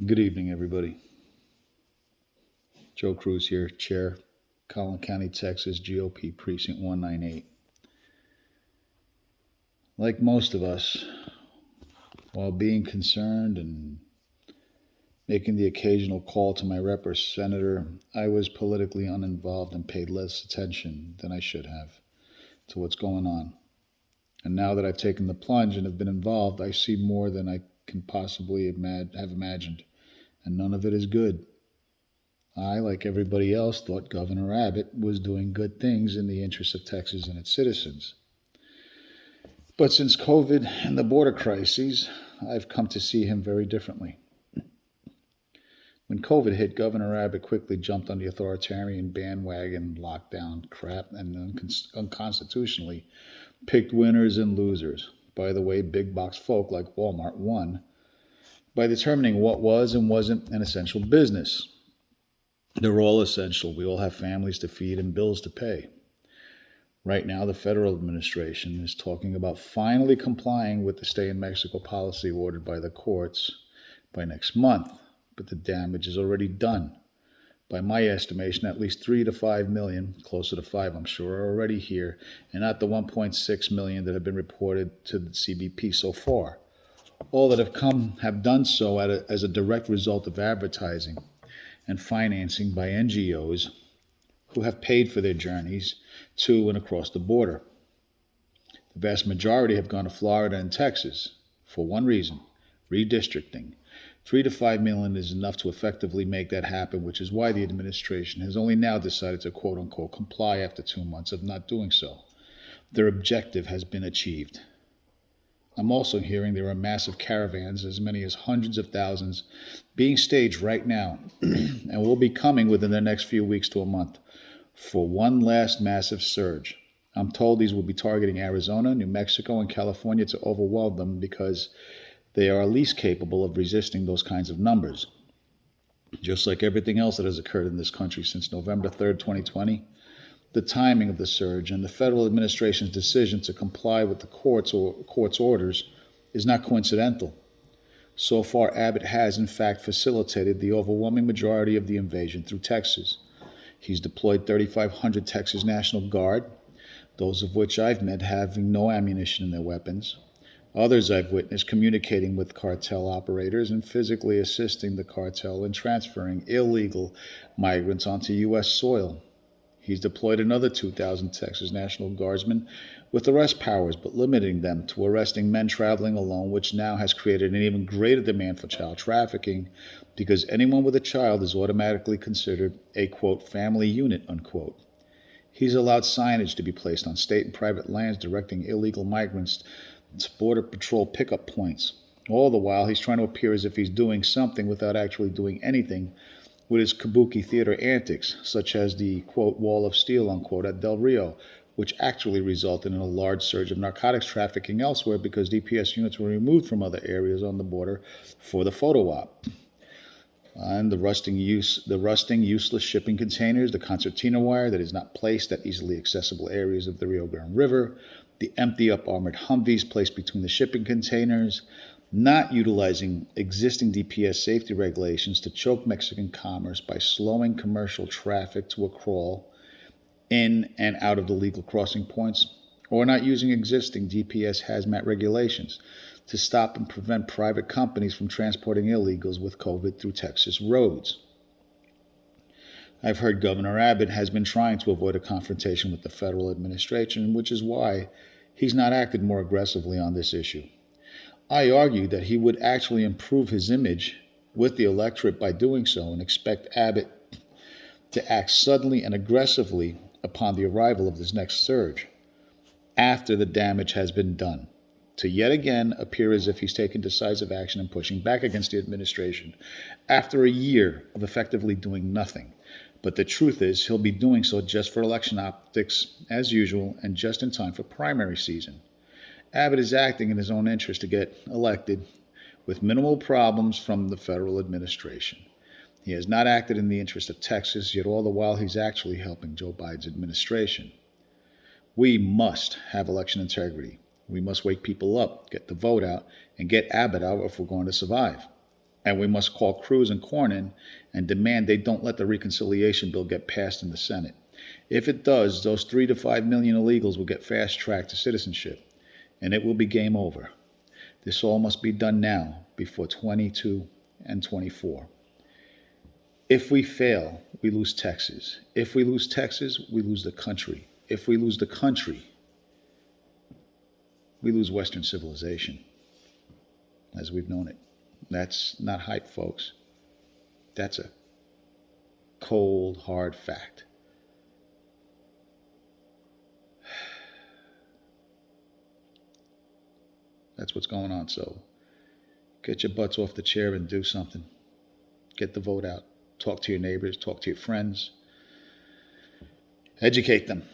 Good evening, everybody. Joe Cruz here, Chair, Collin County, Texas, GOP Precinct 198. Like most of us, while being concerned and making the occasional call to my rep or senator, I was politically uninvolved and paid less attention than I should have to what's going on. And now that I've taken the plunge and have been involved, I see more than I can possibly have imagined, and none of it is good. I, like everybody else, thought Governor Abbott was doing good things in the interest of Texas and its citizens. But since COVID and the border crises, I've come to see him very differently. When COVID hit, Governor Abbott quickly jumped on the authoritarian bandwagon lockdown crap and unconstitutionally picked winners and losers. By the way, big box folk like Walmart won by determining what was and wasn't an essential business. They're all essential. We all have families to feed and bills to pay. Right now, the federal administration is talking about finally complying with the stay in Mexico policy ordered by the courts by next month, but the damage is already done. By my estimation, at least 3 to 5 million, closer to 5 I'm sure, are already here, and not the 1.6 million that have been reported to the CBP so far. All that have come have done so as a direct result of advertising and financing by NGOs who have paid for their journeys to and across the border. The vast majority have gone to Florida and Texas for one reason: redistricting. 3 to 5 million is enough to effectively make that happen, which is why the administration has only now decided to quote unquote comply after 2 months of not doing so. Their objective has been achieved. I'm also hearing there are massive caravans, as many as hundreds of thousands, being staged right now and will be coming within the next few weeks to a month for one last massive surge. I'm told these will be targeting Arizona, New Mexico, and California to overwhelm them because they are least capable of resisting those kinds of numbers. Just like everything else that has occurred in this country since November 3rd, 2020, the timing of the surge and the federal administration's decision to comply with the court's orders is not coincidental. So far, Abbott has in fact facilitated the overwhelming majority of the invasion through Texas. He's deployed 3,500 Texas National Guard, those of which I've met having no ammunition in their weapons. Others I've witnessed communicating with cartel operators and physically assisting the cartel in transferring illegal migrants onto U.S. soil. He's deployed another 2,000 Texas National Guardsmen with arrest powers, but limiting them to arresting men traveling alone, which now has created an even greater demand for child trafficking because anyone with a child is automatically considered a, quote, family unit, unquote. He's allowed signage to be placed on state and private lands directing illegal migrants to Border Patrol pickup points. All the while, he's trying to appear as if he's doing something without actually doing anything with his kabuki theater antics, such as the, quote, wall of steel, unquote, at Del Rio, which actually resulted in a large surge of narcotics trafficking elsewhere because DPS units were removed from other areas on the border for the photo op. And the rusting, useless shipping containers, the concertina wire that is not placed at easily accessible areas of the Rio Grande River, the empty up armored Humvees placed between the shipping containers, not utilizing existing DPS safety regulations to choke Mexican commerce by slowing commercial traffic to a crawl in and out of the legal crossing points, or not using existing DPS hazmat regulations to stop and prevent private companies from transporting illegals with COVID through Texas roads. I've heard Governor Abbott has been trying to avoid a confrontation with the federal administration, which is why he's not acted more aggressively on this issue. I argue that he would actually improve his image with the electorate by doing so and expect Abbott to act suddenly and aggressively upon the arrival of this next surge, after the damage has been done, to yet again appear as if he's taking decisive action and pushing back against the administration after a year of effectively doing nothing. But the truth is, he'll be doing so just for election optics, as usual, and just in time for primary season. Abbott is acting in his own interest to get elected with minimal problems from the federal administration. He has not acted in the interest of Texas, yet all the while he's actually helping Joe Biden's administration. We must have election integrity. We must wake people up, get the vote out, and get Abbott out if we're going to survive. And we must call Cruz and Cornyn and demand they don't let the reconciliation bill get passed in the Senate. If it does, those 3 to 5 million illegals will get fast-tracked to citizenship, and it will be game over. This all must be done now, before 22 and 24. If we fail, we lose Texas. If we lose Texas, we lose the country. If we lose the country, we lose Western civilization as we've known it. That's not hype, folks. That's a cold, hard fact. That's what's going on. So get your butts off the chair and do something. Get the vote out. Talk to your neighbors. Talk to your friends. Educate them.